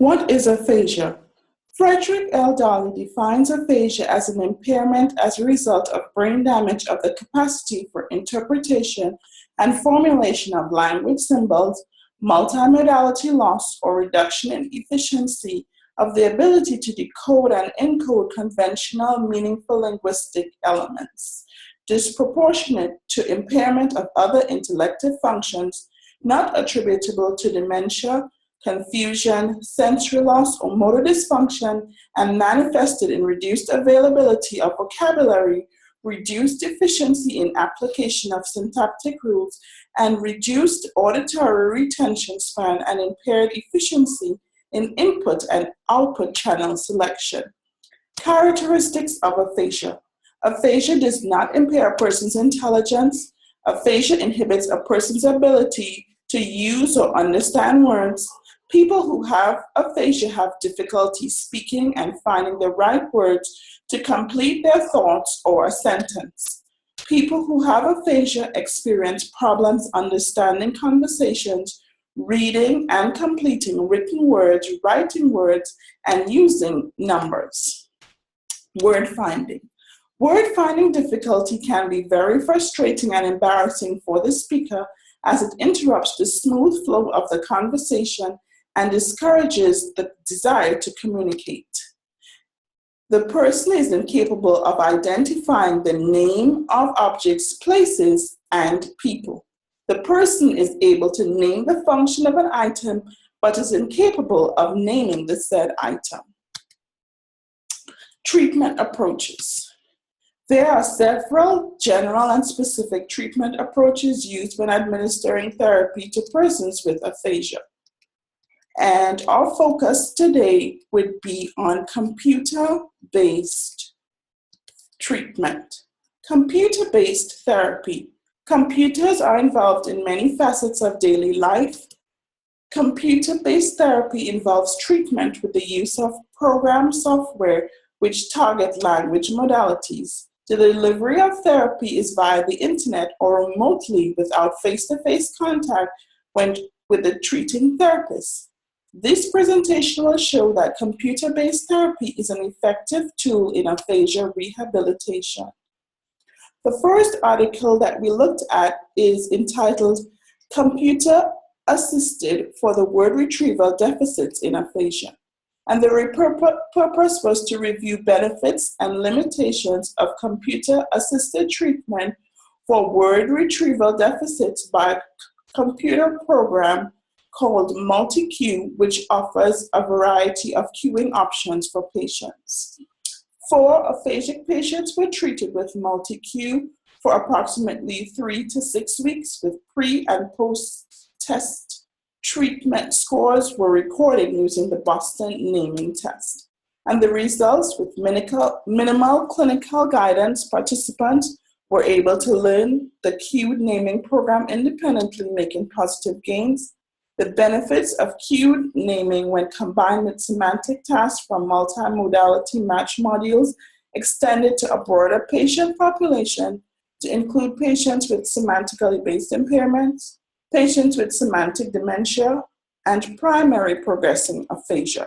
What is aphasia? Frederick L. Darley defines aphasia as an impairment as a result of brain damage of the capacity for interpretation and formulation of language symbols, multimodality loss, or reduction in efficiency of the ability to decode and encode conventional, meaningful linguistic elements, disproportionate to impairment of other intellective functions not attributable to dementia, confusion, sensory loss, or motor dysfunction, and manifested in reduced availability of vocabulary, reduced efficiency in application of syntactic rules, and reduced auditory retention span and impaired efficiency in input and output channel selection. Characteristics of aphasia. Aphasia does not impair a person's intelligence. Aphasia inhibits a person's ability to use or understand words. People who have aphasia have difficulty speaking and finding the right words to complete their thoughts or a sentence. People who have aphasia experience problems understanding conversations, reading and completing written words, writing words, and using numbers. Word finding. Word finding difficulty can be very frustrating and embarrassing for the speaker as it interrupts the smooth flow of the conversation and discourages the desire to communicate. The person is incapable of identifying the name of objects, places, and people. The person is able to name the function of an item, but is incapable of naming the said item. Treatment approaches. There are several general and specific treatment approaches used when administering therapy to persons with aphasia. And our focus today would be on computer-based treatment. Computer-based therapy. Computers are involved in many facets of daily life. Computer-based therapy involves treatment with the use of program software which target language modalities. The delivery of therapy is via the internet or remotely without face-to-face contact with the treating therapist. This presentation will show that computer-based therapy is an effective tool in aphasia rehabilitation. The first article that we looked at is entitled Computer Assisted for the Word Retrieval Deficits in Aphasia. And the purpose was to review benefits and limitations of computer-assisted treatment for word retrieval deficits by a computer program called MultiQ, which offers a variety of queuing options for patients. 4 aphasic patients were treated with MultiQ for approximately 3 to 6 weeks with pre- and post-test treatment scores were recorded using the Boston naming test. And the results, with minimal clinical guidance, participants were able to learn the cued naming program independently, making positive gains. The benefits of cued naming when combined with semantic tasks from multimodality match modules extended to a broader patient population to include patients with semantically based impairments, patients with semantic dementia, and primary progressing aphasia.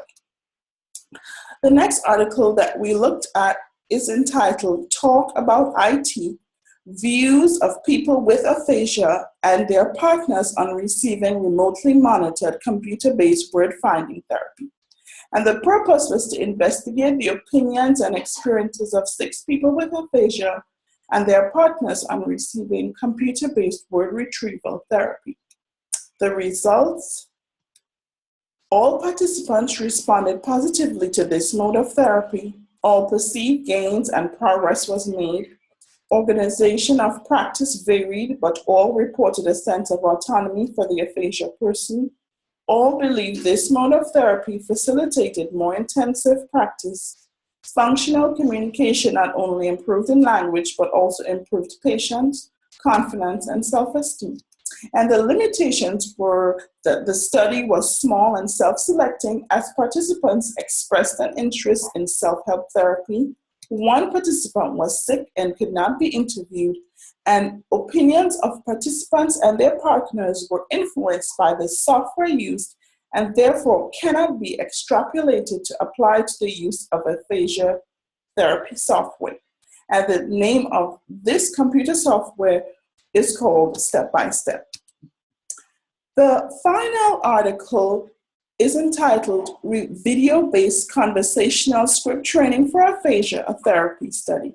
The next article that we looked at is entitled Talk About IT, Views of People with Aphasia and Their Partners on Receiving Remotely Monitored Computer-Based Word Finding Therapy. And the purpose was to investigate the opinions and experiences of 6 people with aphasia and their partners on receiving computer-based word retrieval therapy. The results: all participants responded positively to this mode of therapy. All perceived gains and progress was made. Organization of practice varied, but all reported a sense of autonomy for the aphasia person. All believed this mode of therapy facilitated more intensive practice. Functional communication not only improved in language, but also improved patience, confidence, and self-esteem. And the limitations were that the study was small and self-selecting as participants expressed an interest in self-help therapy. One participant was sick and could not be interviewed, and opinions of participants and their partners were influenced by the software used and therefore cannot be extrapolated to apply to the use of aphasia therapy software. And the name of this computer software is called Step by Step. The final article is entitled Video-Based Conversational Script Training for Aphasia, a Therapy Study.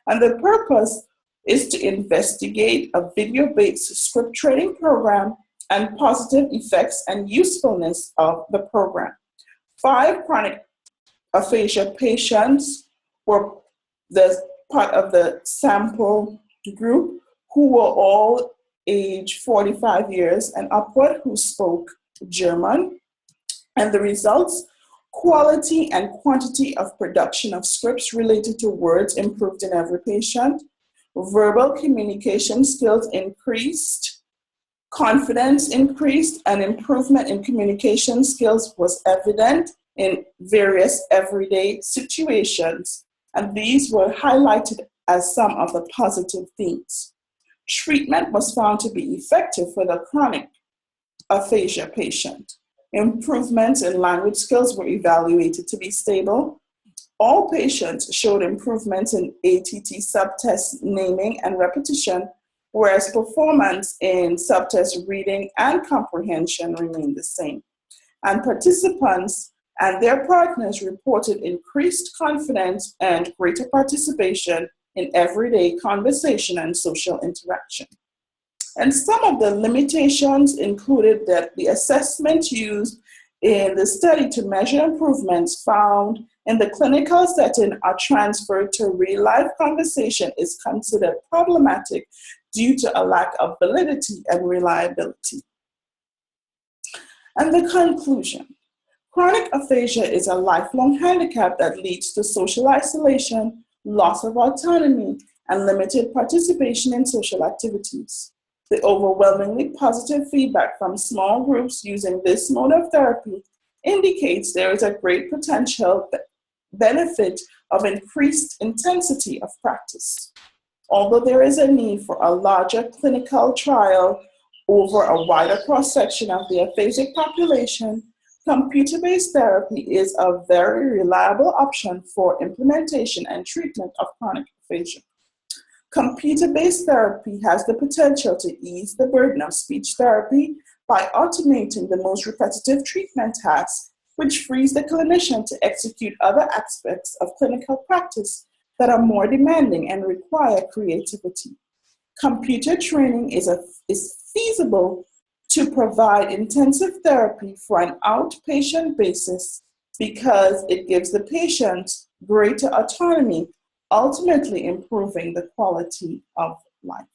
And the purpose is to investigate a video-based script training program and positive effects and usefulness of the program. 5 chronic aphasia patients were part of the sample group who were all age 45 years and upward who spoke German. And the results: quality and quantity of production of scripts related to words improved in every patient. Verbal communication skills increased. Confidence increased, and improvement in communication skills was evident in various everyday situations. And these were highlighted as some of the positive themes. Treatment was found to be effective for the chronic aphasia patient. Improvements in language skills were evaluated to be stable. All patients showed improvements in ATT subtest naming and repetition, whereas performance in subtest reading and comprehension remained the same. And participants and their partners reported increased confidence and greater participation in everyday conversation and social interaction. And some of the limitations included that the assessment used in the study to measure improvements found in the clinical setting are transferred to real-life conversation is considered problematic due to a lack of validity and reliability. And the conclusion: chronic aphasia is a lifelong handicap that leads to social isolation, loss of autonomy, and limited participation in social activities. The overwhelmingly positive feedback from small groups using this mode of therapy indicates there is a great potential benefit of increased intensity of practice. Although there is a need for a larger clinical trial over a wider cross-section of the aphasic population, computer-based therapy is a very reliable option for implementation and treatment of chronic aphasia. Computer-based therapy has the potential to ease the burden of speech therapy by automating the most repetitive treatment tasks, which frees the clinician to execute other aspects of clinical practice that are more demanding and require creativity. Computer training is feasible to provide intensive therapy for an outpatient basis because it gives the patient greater autonomy, ultimately improving the quality of life.